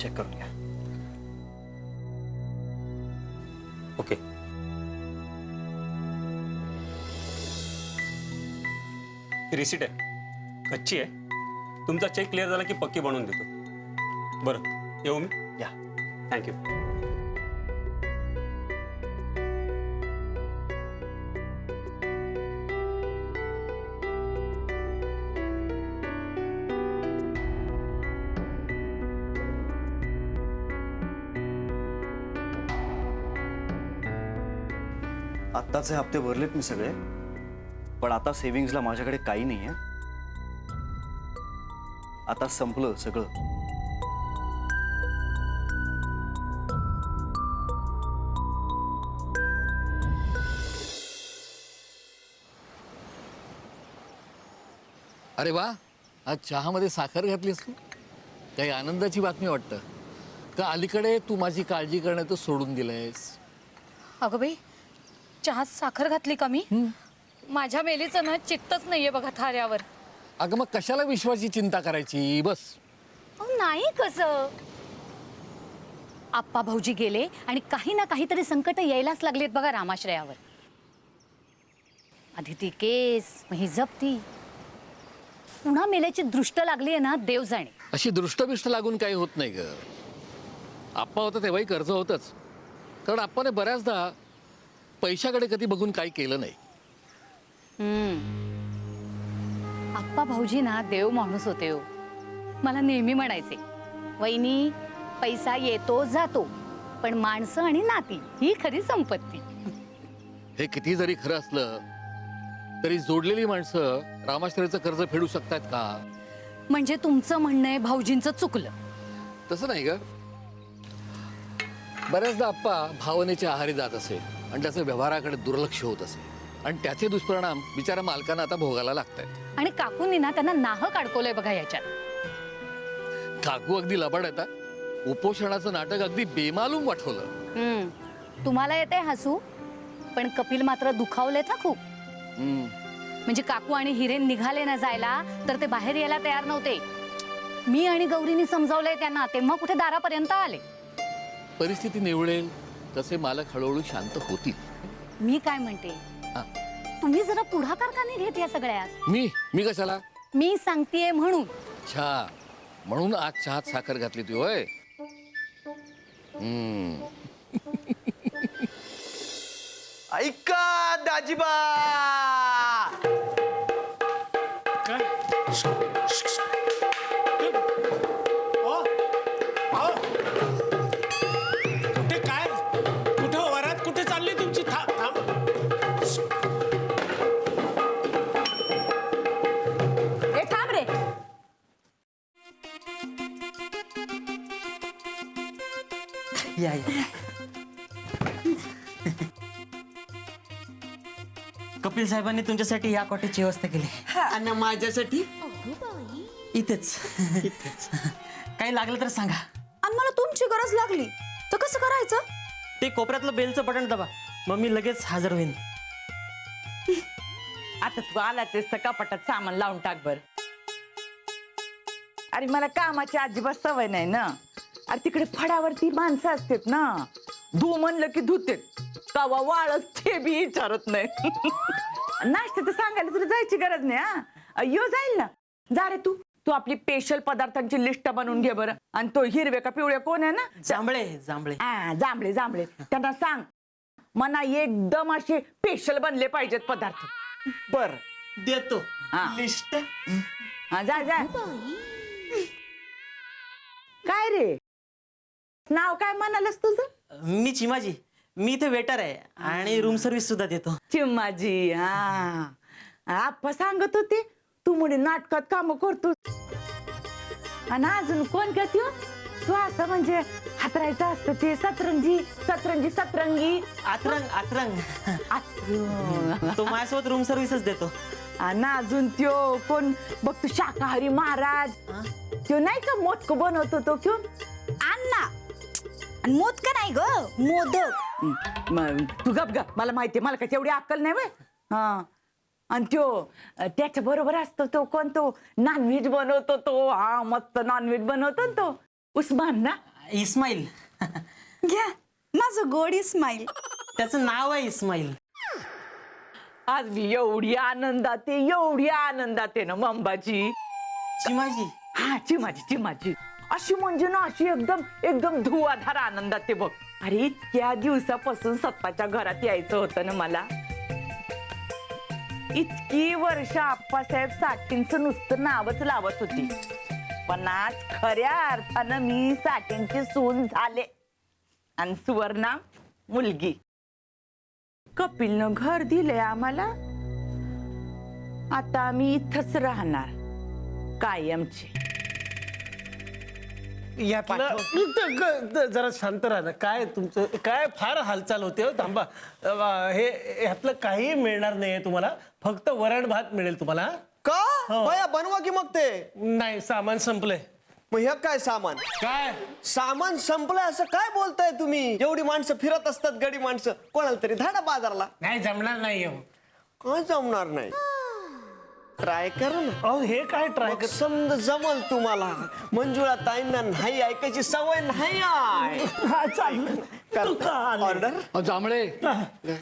Check करून घ्या. Okay. Receipt आहे, कच्ची आहे. तुमचा चेक क्लिअर झाला की पक्की बनवून देतो. बरं, येऊ मी? या. थँक्यू. आत्ताचे हप्ते भरलेत मी सगळे, पण आता सेव्हिंग्सला माझ्याकडे काही नाहीये. आता संपलं सगळं. अरे वा, आज चहामध्ये साखर घातलीस तू. काही आनंदाची बातमी वाटतं का? अलीकडे तू माझी काळजी करण्याचं सोडून दिलंयस? अगं बाई, चहात साखर घातली का मी? माझ्या मेलीचं ना चित्तच नाहीये बघा थाऱ्यावर. अगं मग कशाला विश्वाची चिंता करायची? बस. अहो नाही कसं, आप्पा भाऊजी गेले आणि काही ना काहीतरी संकट यायलाच लागलेत बघा रामाश्रयावर. आधी ती केस, मग ही जप्ती, पुन्हा मेल्याची दृष्ट लागली आहे ना, देव जाणे. अशी दृष्टबिष्ट लागून काही होत नाही ग. आप्पा होता तेव्हाही कर्ज होतच, कारण आप्पाने बऱ्याचदा पैशाकडे कधी बघून काही केलं नाही. आप्पा भाऊजी ना देव माणूस होते हो. मला नेहमी म्हणायचे, वहिनी पैसा येतो जातो, पण माणसं आणि नाती ही खरी संपत्ती. हे किती जरी खरं असलं तरी जोडलेली माणसं रामाश्रयाचं कर्ज फेडू शकतात का? म्हणजे तुमचं म्हणणं आहे भाऊजींचं चुकलं? तसं नाही ग. बऱ्याचदा आप्पा भावनेच्या आहारी जात असे आणि त्याचं व्यवहाराकडे दुर्लक्ष होत असे, आणि त्याचे दुष्परिणाम बिचारा मालकांना आता भोगायला लागतात. आणि काकूंनी ना त्यांना नाहक अडकवलंय बघा याच्यात. काकू अगदी लबाड येतात. उपोषणाचं नाटक अगदी बेमालूम वाटवलं. तुम्हाला येते हसू, पण कपिल मात्र दुखावले था खूप. म्हणजे काकू आणि हिरेन निघाले ना जायला, तर ते बाहेर यायला तयार नव्हते. मी आणि गौरीनी समजावलंय त्यांना, तेव्हा कुठे दारापर्यंत आले. परिस्थिती निवळेल तसे मालक हळूहळू शांत होतील. मी काय म्हणते, तुम्ही जरा पुढाकार का नाही घेत या सगळ्यात? मी कशाला? मी सांगतेय म्हणून. अच्छा, म्हणून आज चहात साखर घातली ती होय? ऐका दाजीबा, कुठे काय? कुठे वरात कुठे चालली तुमची? थांब. ए थांब रे. या या. कपिल साहेबांनी तुमच्यासाठी या कॉटेजची व्यवस्था केली. आणि माझ्यासाठी इथेच. काही लागलं तर सांगा. आणि मला तुमची गरज लागली तर कसं करायचं? ते कोपऱ्यातलं बेलचं बटन दाबा, मग मी लगेच हजर होईन. आता तू आलाच तर कपाटात सामान लावून टाक बर. अरे मला कामाची अजिबात सवय नाही ना. अरे तिकडे फडावरती माणसं असतात ना, धू म्हणलं की धुते, कवा वाळत ते बी विचारत नाही. नाश्त्याचं सांगायला तुला जायची गरज नाही. हा यो जाईल ना. जा रे, तू आपली स्पेशल पदार्थांची लिस्ट बनवून घे बरं. आणि तो हिरवे का पिवळे कोण आहे ना? जांभळे. जांभळे त्यांना सांग मना एकदम असे स्पेशल बनले पाहिजेत पदार्थ. बर, देतो हा. लिस्ट. हा जा. काय रे, नाव काय म्हणालस तुझं? मी चिमाजी. मी इथे वेटर आहे आणि रूम सर्व्हिस सुद्धा देतो. चिम्माजी. हा आप्पा सांगत होते तू म्हणे नाटकात काम करतो. आणि अजून कोण करते हो? तू असं म्हणजे हातरायचं असतं ते सतरंगी. आतरंग. तो माझ्यासोबत रूम सर्व्हिसच देतो. आणि अजून त्यो कोण बघ, तू शाकाहारी महाराज. त्यो नाही का मोदक बनवतो तो क्यों? अण्णा. आणि मोदक नाही ग, मोदक. तू गप मला माहितीये, मला काय एवढी अक्कल नाही बाय. हा. आणि त्यो त्याच्या बरोबर असतो तो कोण, तो नॉनव्हेज बनवतो तो. हा मस्त नॉनव्हेज बनवतो तो. उस्मान ना? इस्माईल. घ्या माझं गोड इस्माईल. त्याचं नाव आहे इस्माईल. आज मी एवढी आनंदात आहे ना मंबाची. चिमाजी. हा चिमाजी अशी म्हणजे ना अशी एकदम एकदम धुवाधार आनंदात आहे बघ. अरे इतक्या दिवसापासून स्वतःच्या घरात यायचं होतं ना मला. इतकी वर्ष आप्पासाहेब साठेंचं नुसतं नावच लावत होती, पण आज खऱ्या अर्थानं मी साठेंची सून झाले आणि सुवर्णा मुलगी. कपिलनं घर दिलंय आम्हाला. आता आम्ही इथंच राहणार कायमचे. यातलं जरा शांत राहा ना. काय तुमचं काय फार हालचाल होते हो. थांबा. हे यातलं काही मिळणार नाहीये तुम्हाला. फक्त वरण भात मिळेल तुम्हाला. का भया बनवा की मग ते. नाही, सामान संपलंय. मग हे काय सामान? काय सामान संपलंय असं काय बोलताय तुम्ही? एवढी माणसं फिरत असतात, गडी माणसं. कोणाला तरी धाडा बाजारला. नाही जमणार नाही हो. काय जमणार नाही? ट्राय करा ना. अहो हे काय ट्राय मग समज जमल तुम्हाला. मंजुळा ताईंना नाही ऐकायची सवय नाही ऑर्डर. जांभळे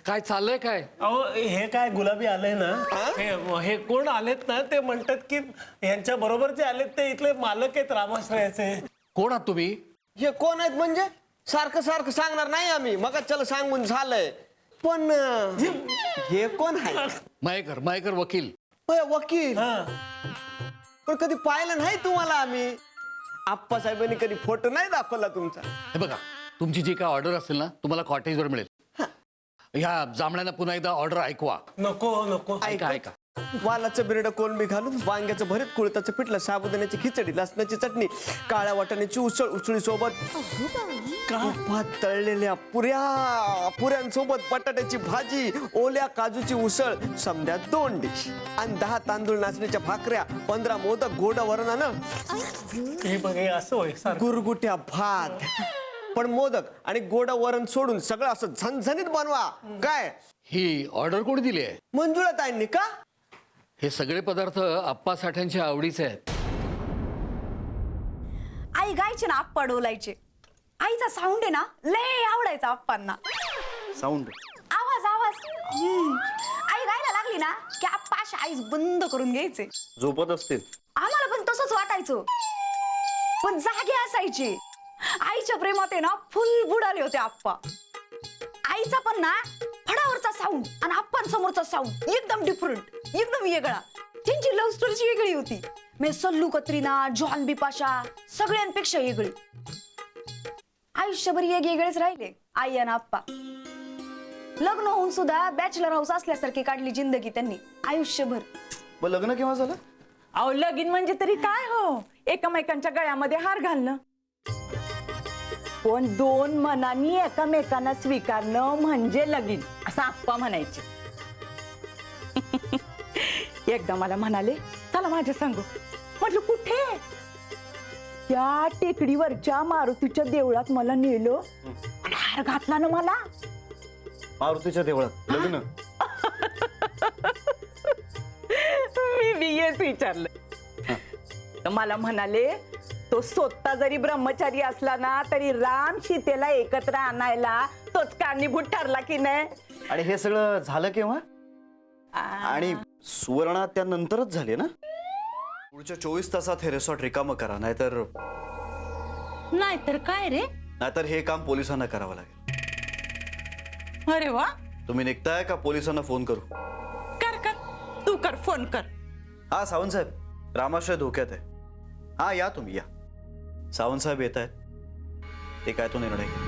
काय चाललंय काय? अहो हे काय गुलाबी आलंय ना, हे कोण आलेत ना, ते म्हणतात की यांच्या बरोबर जे आलेत ते इथले मालक आहेत रामाश्रयाचे. कोण आहात तुम्ही? हे कोण आहेत म्हणजे? सारखं सारखं सांगणार नाही आम्ही. मग चल सांगून झालंय. पण हे कोण आहे? मयेकर वकील. होय, वकील. पण कधी पाहिलं नाही तुम्हाला आम्ही. आप्पासाहेबांनी कधी फोटो नाही दाखवला तुमचा. हे बघा, तुमची जी काय ऑर्डर असेल ना तुम्हाला कॉटेजवर मिळेल. ह्या जांभळ्यांना पुन्हा एकदा ऑर्डर ऐकवा. नको. ऐका. वालाचं बिरडं कोलंबी घालून, वांग्याचं भरीत, कुळताचं पिठलं, साबुदाण्याची खिचडी, लसणाची चटणी, काळ्या वाटाण्याची उसळी सोबत तुपात तळलेल्या पुऱ्यांसोबत बटाट्याची भाजी, ओल्या काजूची उसळ, समद्या 2 डिश आणि 10 तांदूळ नाचणीच्या भाकऱ्या, 15 मोदक, गोड वरणानं, हे बघ हे असं होय सारखं. गुरगुट्या भात. पण मोदक आणि गोड वरण सोडून सगळं असं झणझणीत बनवा. काय ही ऑर्डर कोणी दिली आहे? मंजुळा ताईंनी का? हे सगळे पदार्थ आप्पा साठ्यांच्या आवडीचे आहेत. आई गायचे ना आप्पा डोलायचे. आईचा साऊंड आहे ना लय आवडायचा आप्पांना. साऊंड. आवाज आई गायला लागली ना की आप्पा अशी आईज बंद करून घ्यायचे. झोपत असतील. आम्हाला पण तसंच वाटायचं, पण जागे असायचे. आईच्या प्रेमात आहे ना फुल बुडाले होते आप्पा. आईचा पण ना फडावरचा साऊंड आणि आप्पांसमोरचा साऊंड एकदम डिफरंट, एकदम वेगळा. त्यांची लव्ह स्टोरीची वेगळी होती. म्हणजे सल्लू कत्रीना, जॉन बिपाशा सगळ्यांपेक्षा वेगळी. आयुष्यभर वेगळेच राहिले आई आणि आप्पा. लग्न होऊन सुद्धा बॅचलर हाऊस असल्यासारखी काढली जिंदगी त्यांनी आयुष्यभर. मग लग्न केव्हा झालं? अहो लगीन म्हणजे तरी काय हो, एकमेकांच्या गळ्यामध्ये हार घालणं. पण 2 मनांनी एकमेकांना स्वीकारणं म्हणजे लगीन असं आप्पा म्हणायचे. एकदा मला म्हणाले चला माझ्या सांगू. म्हटलं कुठे? त्या टेकडीवरच्या मारुतीच्या देवळात मला नेलं आणि हार घातला ना मला. मारुतीच्या देवळात लग्न? मी हेच विचारलं. तर मला म्हणाले तो स्वतः जरी ब्रह्मचारी असला ना तरी राम सीतेला एकत्र आणायला तोच कारणीभूत ठरला की नाही. आणि हे सगळं झालं केव्हा? आणि सुवर्णा त्यानंतरच झाली ना? पुढच्या 24 तासात हे रिसॉर्ट रिकामं करा, नाहीतर काय रे? नाहीतर हे काम पोलिसांना करावं लागेल. अरे वा. तुम्ही निघताय का पोलिसांना फोन करू? कर तू कर, फोन कर. हा सावंत साहेब, रामाश्रय धोक्यात आहे. हा या तुम्ही या. सावंत साहेब येत आहेत. ते काय तो निर्णय घ्या.